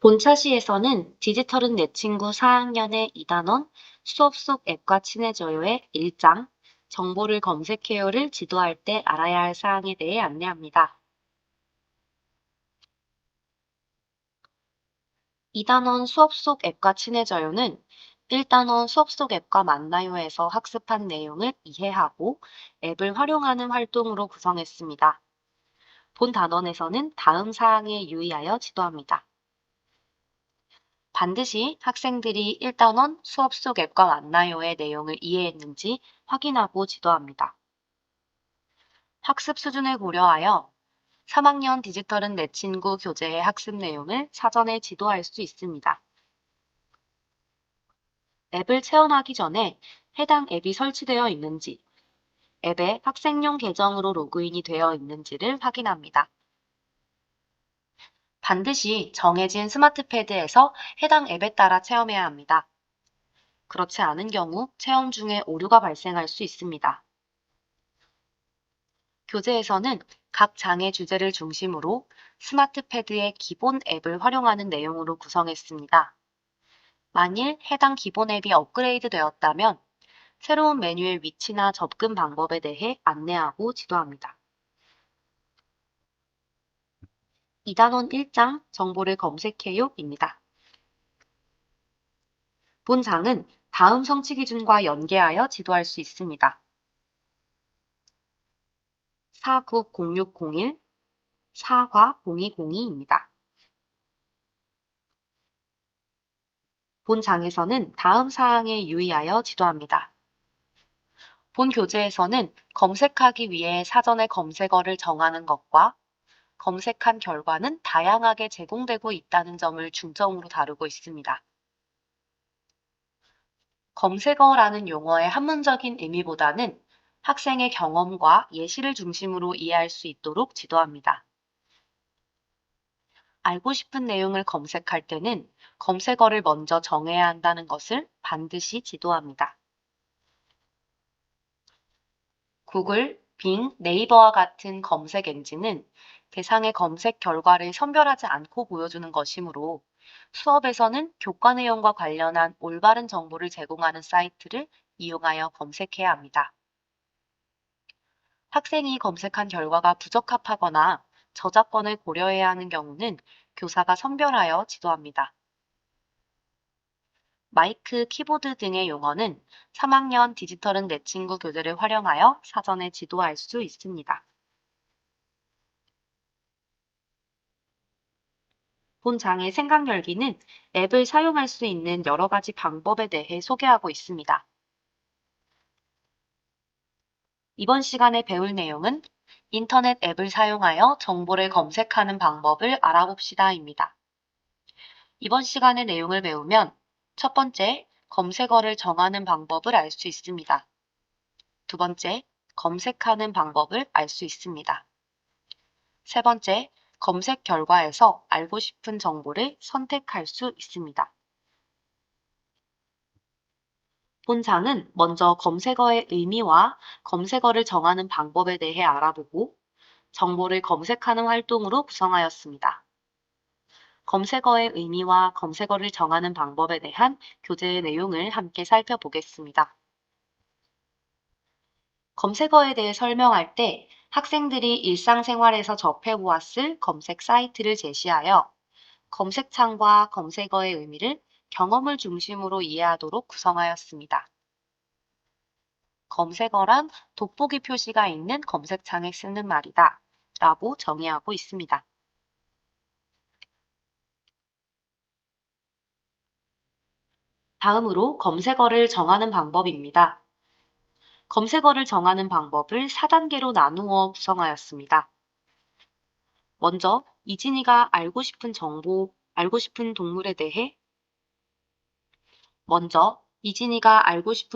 본차시에서는 디지털은 내 친구 4학년의 2단원 수업 속 앱과 친해져요의 1장 정보를 검색해요를 지도할 때 알아야 할 사항에 대해 안내합니다. 2단원 수업 속 앱과 친해져요는 1단원 수업 속 앱과 만나요에서 학습한 내용을 이해하고 앱을 활용하는 활동으로 구성했습니다. 본 단원에서는 다음 사항에 유의하여 지도합니다. 반드시 학생들이 1단원 수업 속 앱과 만나요의 내용을 이해했는지 확인하고 지도합니다. 학습 수준을 고려하여 3학년 디지털은 내 친구 교재의 학습 내용을 사전에 지도할 수 있습니다. 앱을 체험하기 전에 해당 앱이 설치되어 있는지, 앱에 학생용 계정으로 로그인이 되어 있는지를 확인합니다. 반드시 정해진 스마트 패드에서 해당 앱에 따라 체험해야 합니다. 그렇지 않은 경우 체험 중에 오류가 발생할 수 있습니다. 교재에서는 각 장의 주제를 중심으로 스마트 패드의 기본 앱을 활용하는 내용으로 구성했습니다. 만일 해당 기본 앱이 업그레이드 되었다면 새로운 메뉴의 위치나 접근 방법에 대해 안내하고 지도합니다. 2단원 1장 정보를 검색해요입니다. 본 장은 다음 성취 기준과 연계하여 지도할 수 있습니다. 490601, 4과0202입니다. 본 장에서는 다음 사항에 유의하여 지도합니다. 본 교재에서는 검색하기 위해 사전에 검색어를 정하는 것과 검색한 결과는 다양하게 제공되고 있다는 점을 중점으로 다루고 있습니다. 검색어라는 용어의 한문적인 의미보다는 학생의 경험과 예시를 중심으로 이해할 수 있도록 지도합니다. 알고 싶은 내용을 검색할 때는 검색어를 먼저 정해야 한다는 것을 반드시 지도합니다. 구글, 빙, 네이버와 같은 검색 엔진은 대상의 검색 결과를 선별하지 않고 보여주는 것이므로 수업에서는 교과 내용과 관련한 올바른 정보를 제공하는 사이트를 이용하여 검색해야 합니다. 학생이 검색한 결과가 부적합하거나 저작권을 고려해야 하는 경우는 교사가 선별하여 지도합니다. 마이크, 키보드 등의 용어는 3학년 디지털은 내 친구 교재를 활용하여 사전에 지도할 수 있습니다. 본 장의 생각 열기는 앱을 사용할 수 있는 여러 가지 방법에 대해 소개하고 있습니다. 이번 시간에 배울 내용은 인터넷 앱을 사용하여 정보를 검색하는 방법을 알아봅시다입니다. 이번 시간의 내용을 배우면 첫 번째, 검색어를 정하는 방법을 알 수 있습니다. 두 번째, 검색하는 방법을 알 수 있습니다. 세 번째, 검색 결과에서 알고 싶은 정보를 선택할 수 있습니다. 본 장은 먼저 검색어의 의미와 검색어를 정하는 방법에 대해 알아보고 정보를 검색하는 활동으로 구성하였습니다. 검색어의 의미와 검색어를 정하는 방법에 대한 교재의 내용을 함께 살펴보겠습니다. 검색어에 대해 설명할 때 학생들이 일상생활에서 접해보았을 검색 사이트를 제시하여 검색창과 검색어의 의미를 경험을 중심으로 이해하도록 구성하였습니다. 검색어란 돋보기 표시가 있는 검색창에 쓰는 말이다 라고 정의하고 있습니다. 다음으로 검색어를 정하는 방법입니다. 검색어를 정하는 방법을 4단계로 나누어 구성하였습니다. 먼저 이진이가 알고 싶은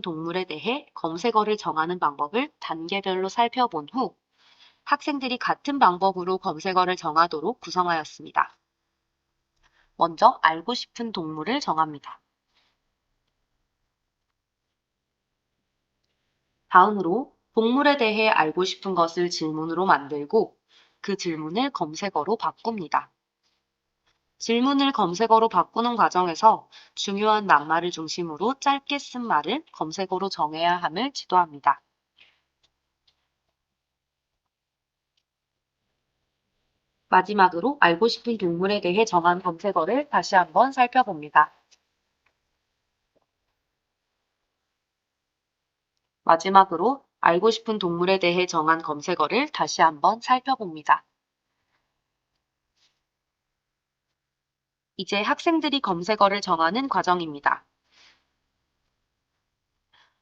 동물에 대해 검색어를 정하는 방법을 단계별로 살펴본 후 학생들이 같은 방법으로 검색어를 정하도록 구성하였습니다. 먼저 알고 싶은 동물을 정합니다. 다음으로 동물에 대해 알고 싶은 것을 질문으로 만들고 그 질문을 검색어로 바꿉니다. 질문을 검색어로 바꾸는 과정에서 중요한 낱말을 중심으로 짧게 쓴 말을 검색어로 정해야 함을 지도합니다. 마지막으로 알고 싶은 동물에 대해 정한 검색어를 다시 한번 살펴봅니다. 마지막으로 알고 싶은 동물에 대해 정한 검색어를 다시 한번 살펴봅니다. 이제 학생들이 검색어를 정하는 과정입니다.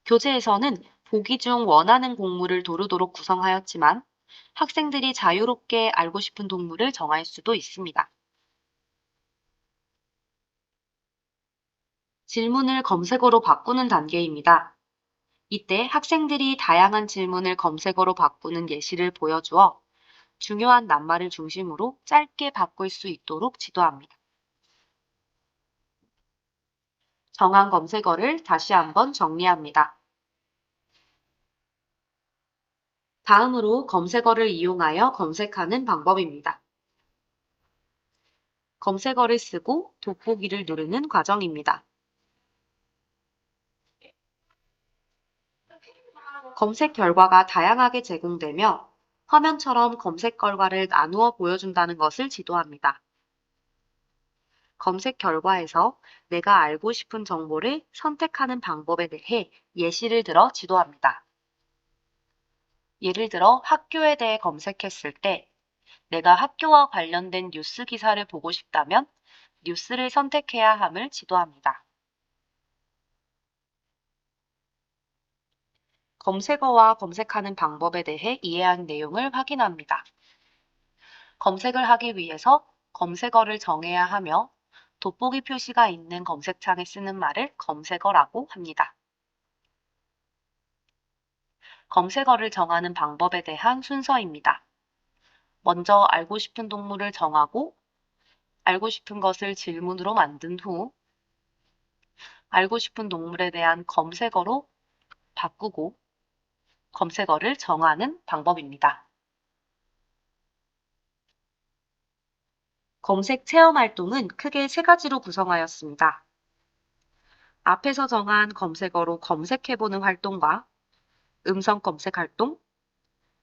교재에서는 보기 중 원하는 곡물을 고르도록 구성하였지만 학생들이 자유롭게 알고 싶은 동물을 정할 수도 있습니다. 질문을 검색어로 바꾸는 단계입니다. 이때 학생들이 다양한 질문을 검색어로 바꾸는 예시를 보여주어 중요한 낱말을 중심으로 짧게 바꿀 수 있도록 지도합니다. 정한 검색어를 다시 한번 정리합니다. 다음으로 검색어를 이용하여 검색하는 방법입니다. 검색어를 쓰고 돋보기를 누르는 과정입니다. 검색 결과가 다양하게 제공되며 화면처럼 검색 결과를 나누어 보여준다는 것을 지도합니다. 검색 결과에서 내가 알고 싶은 정보를 선택하는 방법에 대해 예시를 들어 지도합니다. 예를 들어 학교에 대해 검색했을 때 내가 학교와 관련된 뉴스 기사를 보고 싶다면 뉴스를 선택해야 함을 지도합니다. 검색어와 검색하는 방법에 대해 이해한 내용을 확인합니다. 검색을 하기 위해서 검색어를 정해야 하며 돋보기 표시가 있는 검색창에 쓰는 말을 검색어라고 합니다. 검색어를 정하는 방법에 대한 순서입니다. 먼저 알고 싶은 동물을 정하고 알고 싶은 것을 질문으로 만든 후 알고 싶은 동물에 대한 검색어로 바꾸고 검색어를 정하는 방법입니다. 검색 체험 활동은 크게 세 가지로 구성하였습니다. 앞에서 정한 검색어로 검색해보는 활동과 음성 검색 활동,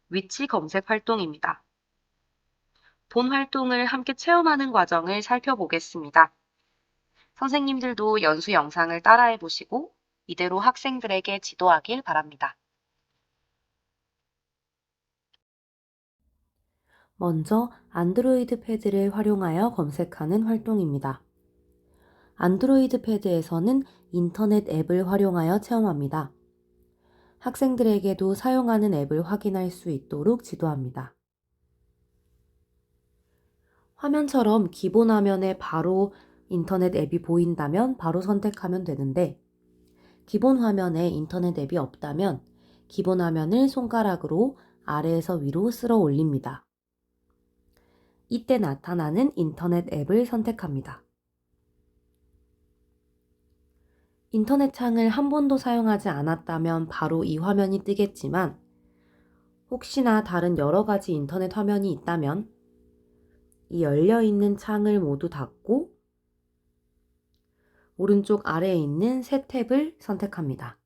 위치 검색 활동입니다. 본 활동을 함께 체험하는 과정을 살펴보겠습니다. 선생님들도 연수 영상을 따라해 보시고 이대로 학생들에게 지도하길 바랍니다. 먼저 안드로이드 패드를 활용하여 검색하는 활동입니다. 안드로이드 패드에서는 인터넷 앱을 활용하여 체험합니다. 학생들에게도 사용하는 앱을 확인할 수 있도록 지도합니다. 화면처럼 기본 화면에 바로 인터넷 앱이 보인다면 바로 선택하면 되는데 기본 화면에 인터넷 앱이 없다면 기본 화면을 손가락으로 아래에서 위로 쓸어 올립니다. 이때 나타나는 인터넷 앱을 선택합니다. 인터넷 창을 한 번도 사용하지 않았다면 바로 이 화면이 뜨겠지만 혹시나 다른 여러 가지 인터넷 화면이 있다면 이 열려있는 창을 모두 닫고 오른쪽 아래에 있는 새 탭을 선택합니다.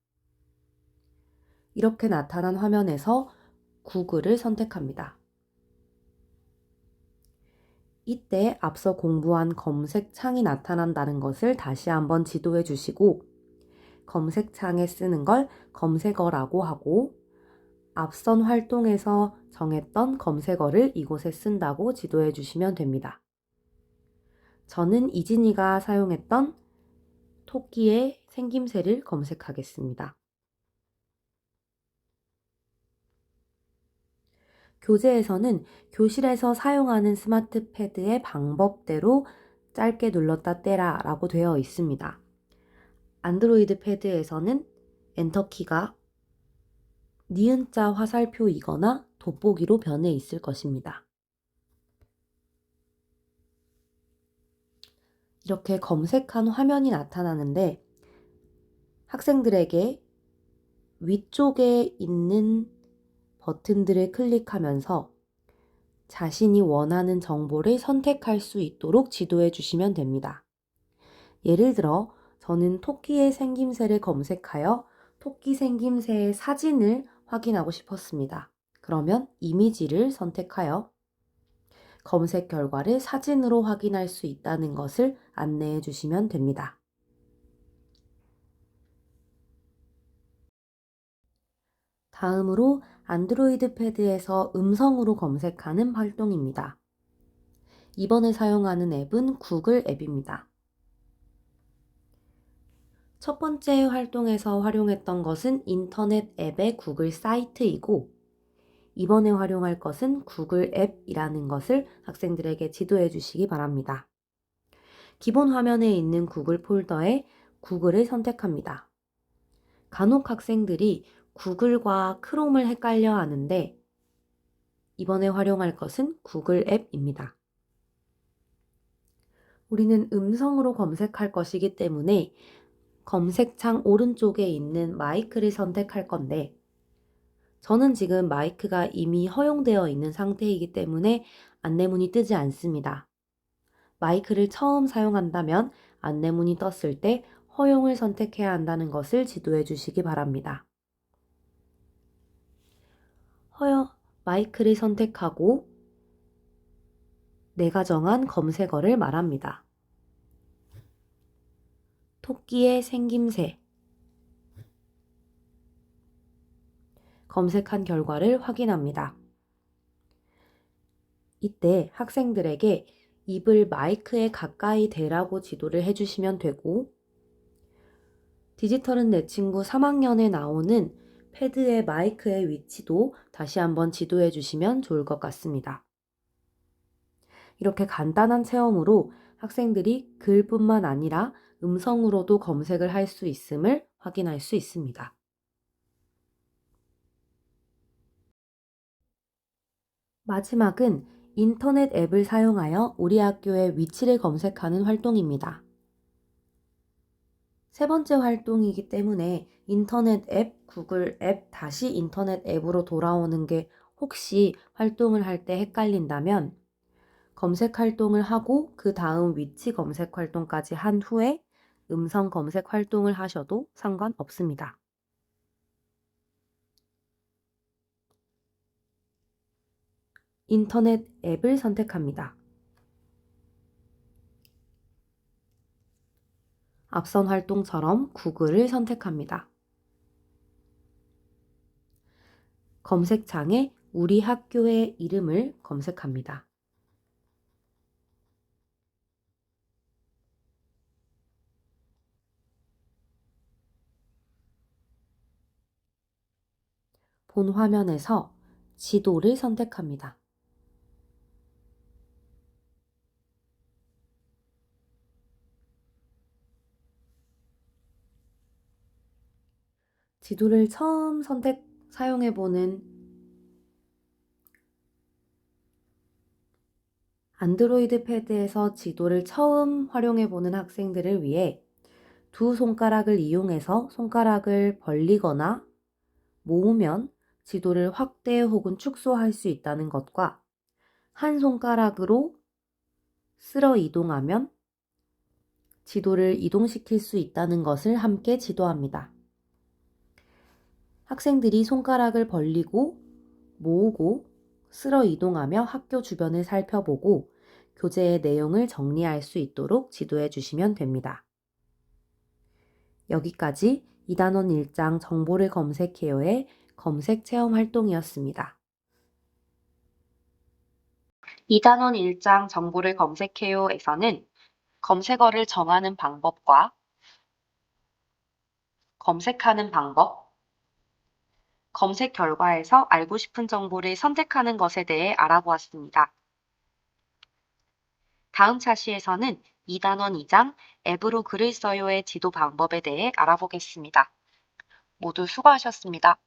이렇게 나타난 화면에서 구글을 선택합니다. 이때 앞서 공부한 검색창이 나타난다는 것을 다시 한번 지도해 주시고 검색창에 쓰는 걸 검색어라고 하고 앞선 활동에서 정했던 검색어를 이곳에 쓴다고 지도해 주시면 됩니다. 저는 이진이가 사용했던 토끼의 생김새를 검색하겠습니다. 교재에서는 교실에서 사용하는 스마트 패드의 방법대로 짧게 눌렀다 떼라 라고 되어 있습니다. 안드로이드 패드에서는 엔터키가 니은자 화살표이거나 돋보기로 변해 있을 것입니다. 이렇게 검색한 화면이 나타나는데 학생들에게 위쪽에 있는 버튼들을 클릭하면서 자신이 원하는 정보를 선택할 수 있도록 지도해 주시면 됩니다. 예를 들어 저는 토끼의 생김새를 검색하여 토끼 생김새의 사진을 확인하고 싶었습니다. 그러면 이미지를 선택하여 검색 결과를 사진으로 확인할 수 있다는 것을 안내해 주시면 됩니다. 다음으로 안드로이드 패드에서 음성으로 검색하는 활동입니다. 이번에 사용하는 앱은 구글 앱입니다. 첫 번째 활동에서 활용했던 것은 인터넷 앱의 구글 사이트이고 이번에 활용할 것은 구글 앱이라는 것을 학생들에게 지도해 주시기 바랍니다. 기본 화면에 있는 구글 폴더에 구글을 선택합니다. 간혹 학생들이 구글과 크롬을 헷갈려 하는데 이번에 활용할 것은 구글 앱입니다. 우리는 음성으로 검색할 것이기 때문에 검색창 오른쪽에 있는 마이크를 선택할 건데 저는 지금 마이크가 이미 허용되어 있는 상태이기 때문에 안내문이 뜨지 않습니다. 마이크를 처음 사용한다면 안내문이 떴을 때 허용을 선택해야 한다는 것을 지도해 주시기 바랍니다. 마이크를 선택하고 내가 정한 검색어를 말합니다. 토끼의 생김새. 검색한 결과를 확인합니다. 이때 학생들에게 입을 마이크에 가까이 대라고 지도를 해주시면 되고 디지털은 내 친구 3학년에 나오는 패드의 마이크의 위치도 다시 한번 지도해 주시면 좋을 것 같습니다. 이렇게 간단한 체험으로 학생들이 글뿐만 아니라 음성으로도 검색을 할 수 있음을 확인할 수 있습니다. 마지막은 인터넷 앱을 사용하여 우리 학교의 위치를 검색하는 활동입니다. 세 번째 활동이기 때문에 인터넷 앱, 구글 앱, 다시 인터넷 앱으로 돌아오는 게 혹시 활동을 할 때 헷갈린다면 검색 활동을 하고 그 다음 위치 검색 활동까지 한 후에 음성 검색 활동을 하셔도 상관없습니다. 인터넷 앱을 선택합니다. 앞선 활동처럼 구글을 선택합니다. 검색창에 우리 학교의 이름을 검색합니다. 본 화면에서 지도를 선택합니다. 지도를 처음 사용해보는 안드로이드 패드에서 지도를 처음 활용해보는 학생들을 위해 두 손가락을 이용해서 손가락을 벌리거나 모으면 지도를 확대 혹은 축소할 수 있다는 것과 한 손가락으로 쓸어 이동하면 지도를 이동시킬 수 있다는 것을 함께 지도합니다. 학생들이 손가락을 벌리고 모으고 쓸어 이동하며 학교 주변을 살펴보고 교재의 내용을 정리할 수 있도록 지도해 주시면 됩니다. 여기까지 2단원 1장 정보를 검색해요의 검색 체험 활동이었습니다. 2단원 1장 정보를 검색해요에서는 검색어를 정하는 방법과 검색하는 방법, 검색 결과에서 알고 싶은 정보를 선택하는 것에 대해 알아보았습니다. 다음 차시에서는 2단원 2장 앱으로 글을 써요의 지도 방법에 대해 알아보겠습니다. 모두 수고하셨습니다.